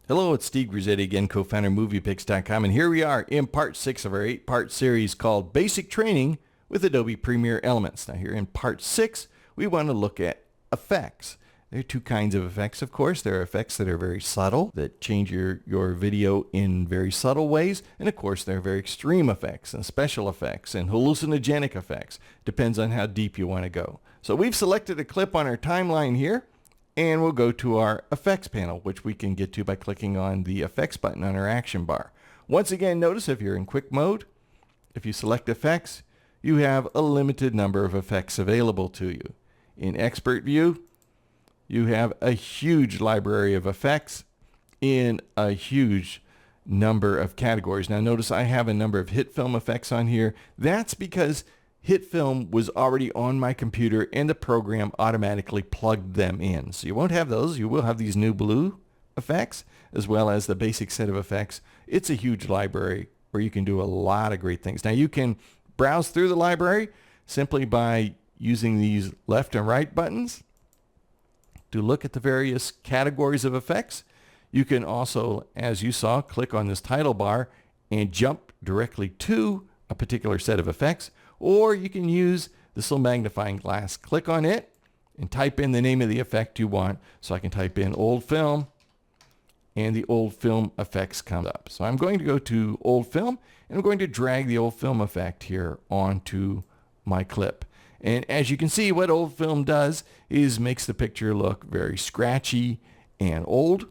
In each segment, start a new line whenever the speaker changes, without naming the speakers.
Hello, it's Steve Grizzetti again, co-founder of MoviePix.com, and here we are in part 6 of our 8-part series called Basic Training with Adobe Premiere Elements. Now here in part 6, we want to look at effects. There are two kinds of effects, of course. There are effects that are very subtle, that change your video in very subtle ways, and of course there are very extreme effects and special effects and hallucinogenic effects. Depends on how deep you want to go. So we've selected a clip on our timeline here, and we'll go to our effects panel, which we can get to by clicking on the effects button on our action bar. Once again, notice if you're in quick mode, if you select effects, you have a limited number of effects available to you. In expert view, you have a huge library of effects in a huge number of categories. Now notice I have a number of hit film effects on here. That's because hit film was already on my computer and the program automatically plugged them in. So you won't have those. You will have these new blue effects as well as the basic set of effects. It's a huge library where you can do a lot of great things. Now you can browse through the library simply by using these left and right buttons to look at the various categories of effects. You can also, as you saw, click on this title bar and jump directly to a particular set of effects. Or you can use this little magnifying glass. Click on it and type in the name of the effect you want. So I can type in old film and the old film effects come up. So I'm going to go to old film and I'm going to drag the old film effect here onto my clip. And as you can see, what old film does is makes the picture look very scratchy and old.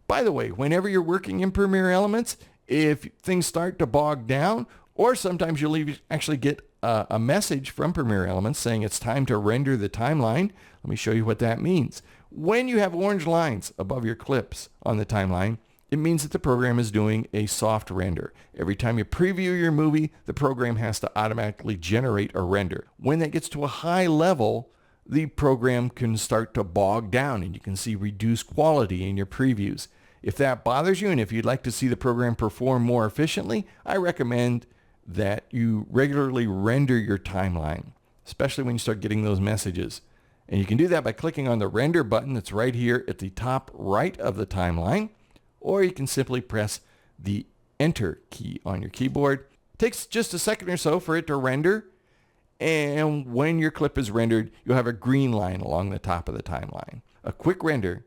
By the way, whenever you're working in Premiere Elements, if things start to bog down, or sometimes you'll actually get a message from Premiere Elements saying it's time to render the timeline. Let me show you what that means. When you have orange lines above your clips on the timeline, it means that the program is doing a soft render. Every time you preview your movie, the program has to automatically generate a render. When that gets to a high level, the program can start to bog down and you can see reduced quality in your previews. If that bothers you and if you'd like to see the program perform more efficiently, I recommend that you regularly render your timeline, especially when you start getting those messages. And you can do that by clicking on the render button that's right here at the top right of the timeline, or you can simply press the enter key on your keyboard. It takes just a second or so for it to render, and when your clip is rendered, you'll have a green line along the top of the timeline. A quick render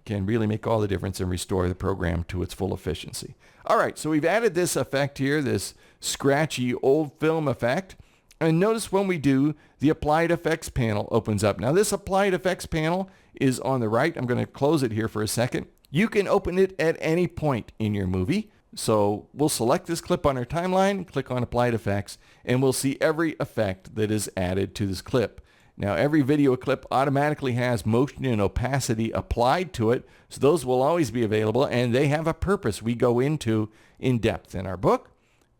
can really make all the difference and restore the program to its full efficiency. All right, so we've added this effect here, this scratchy old film effect. And notice when we do, the Applied Effects panel opens up. Now this Applied Effects panel is on the right. I'm going to close it here for a second. You can open it at any point in your movie. So we'll select this clip on our timeline, click on Applied Effects, and we'll see every effect that is added to this clip. Now every video clip automatically has motion and opacity applied to it, so those will always be available and they have a purpose we go into in depth in our book.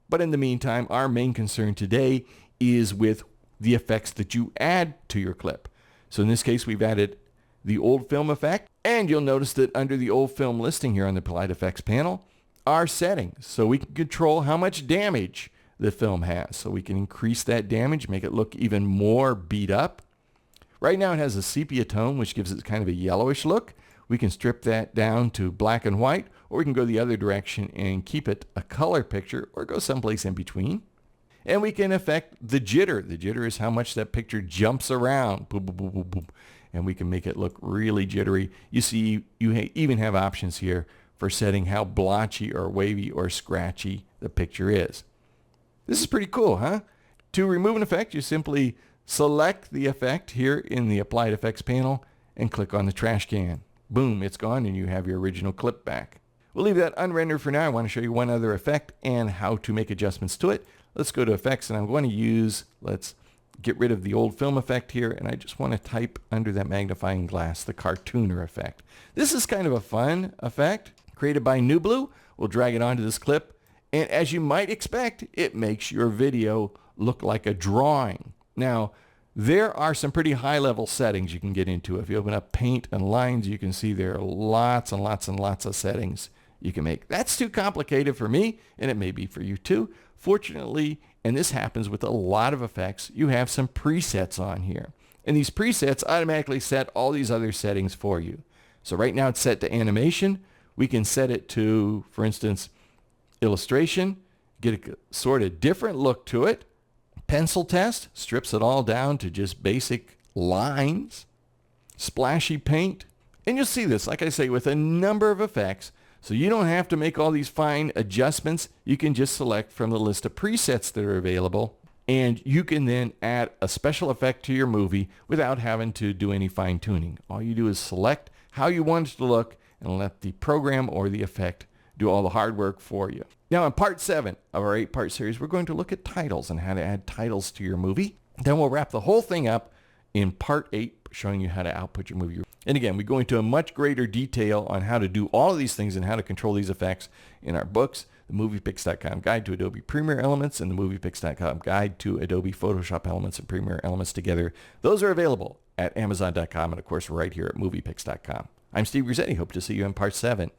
But in the meantime, our main concern today is with the effects that you add to your clip. So in this case, we've added the old film effect, and you'll notice that under the old film listing here on the Applied Effects panel are settings. So we can control how much damage the film has. So we can increase that damage, make it look even more beat up. Right now it has a sepia tone, which gives it kind of a yellowish look. We can strip that down to black and white, or we can go the other direction and keep it a color picture, or go someplace in between. And we can affect the jitter. The jitter is how much that picture jumps around. Boom, boom, boom, boom, boom. And we can make it look really jittery. You see, you even have options here for setting how blotchy or wavy or scratchy the picture is. This is pretty cool, huh? To remove an effect, you simply select the effect here in the Applied Effects panel and click on the trash can. Boom, it's gone and you have your original clip back. We'll leave that unrendered for now. I want to show you one other effect and how to make adjustments to it. Let's go to effects and I'm going to use, let's get rid of the old film effect here, and I just want to type under that magnifying glass the cartooner effect. This is kind of a fun effect created by Nublu. We'll drag it onto this clip, and as you might expect, it makes your video look like a drawing. Now, there are some pretty high-level settings you can get into. If you open up Paint and Lines, you can see there are lots and lots and lots of settings you can make. That's too complicated for me, and it may be for you too. Fortunately, and this happens with a lot of effects, you have some presets on here. And these presets automatically set all these other settings for you. So right now it's set to animation. We can set it to, for instance, illustration, get a sort of different look to it. Pencil test strips it all down to just basic lines. Splashy paint. And you'll see this, like I say, with a number of effects. So you don't have to make all these fine adjustments. You can just select from the list of presets that are available. And you can then add a special effect to your movie without having to do any fine tuning. All you do is select how you want it to look and let the program or the effect do all the hard work for you. Now in part 7 of our 8-part series, we're going to look at titles and how to add titles to your movie. Then we'll wrap the whole thing up in part 8, showing you how to output your movie. And again, we go into a much greater detail on how to do all of these things and how to control these effects in our books, the MoviePix.com Guide to Adobe Premiere Elements and the MoviePix.com Guide to Adobe Photoshop Elements and Premiere Elements together. Those are available at Amazon.com and, of course, right here at MoviePix.com. I'm Steve Grizzetti. Hope to see you in part 7.